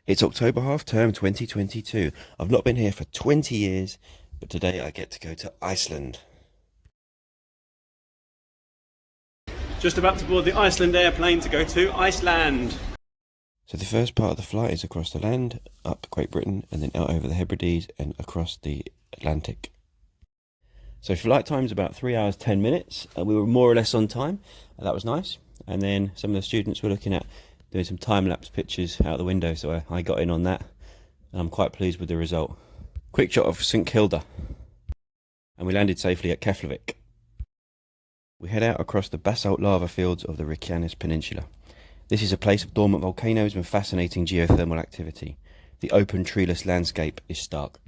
It's October half term 2022. I've not been here for 20 years, but today I get to go to Iceland. Just about to board the Iceland airplane to go to Iceland. So the first part of the flight is across the land, up Great Britain, and then out over the Hebrides and across the Atlantic. So flight time's about 3 hours 10 minutes. We were more or less on time. That was nice. And then some of the students were looking at doing some time-lapse pictures out the window, so I got in on that, and I'm quite pleased with the result. Quick shot of St Kilda, and we landed safely at Keflavik. We head out across the basalt lava fields of the Rekjanes Peninsula. This is a place of dormant volcanoes and fascinating geothermal activity. The open treeless landscape is stark.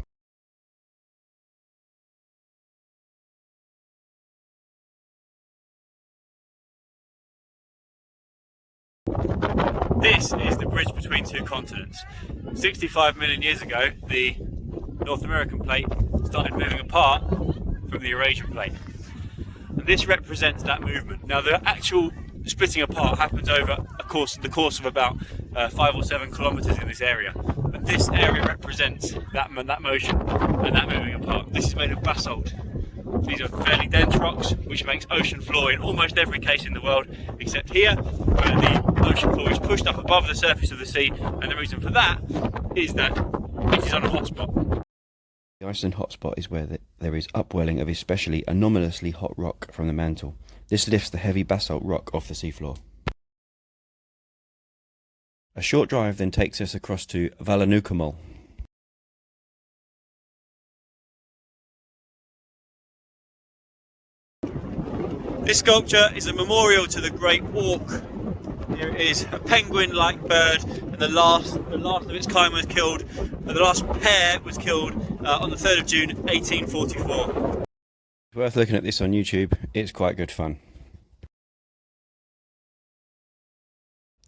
This is the bridge between two continents. 65 million years ago, the North American plate started moving apart from the Eurasian plate. And this represents that movement. Now, the actual splitting apart happens over the course of about 5 or 7 kilometers in this area. But this area represents that motion and that moving apart. This is made of basalt. These are fairly dense rocks, which makes ocean floor in almost every case in the world, except here, where the ocean floor is pushed up above the surface of the sea, and the reason for that is that it is on a hotspot. The Iceland hotspot is where there is upwelling of especially anomalously hot rock from the mantle. This lifts the heavy basalt rock off the seafloor. A short drive then takes us across to Valanukamál. This sculpture is a memorial to the great auk. Here it is, a penguin-like bird, and the last of its kind was killed. The last pair was killed on the 3rd of June 1844. It's worth looking at this on YouTube. It's quite good fun.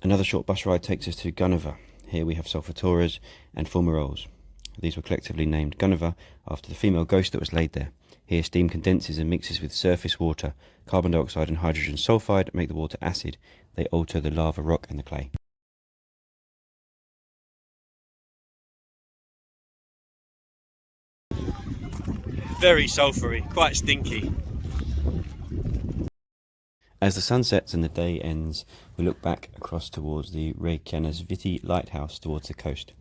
Another short bus ride takes us to Gunnever. Here we have Solfatoras and Fulmaroles. These were collectively named Gunnever after the female ghost that was laid there. Here steam condenses and mixes with surface water. Carbon dioxide and hydrogen sulfide make the water acid. They alter the lava rock and the clay. Very sulphury, quite stinky. As the sun sets and the day ends, we look back across towards the Rekjanes lighthouse towards the coast.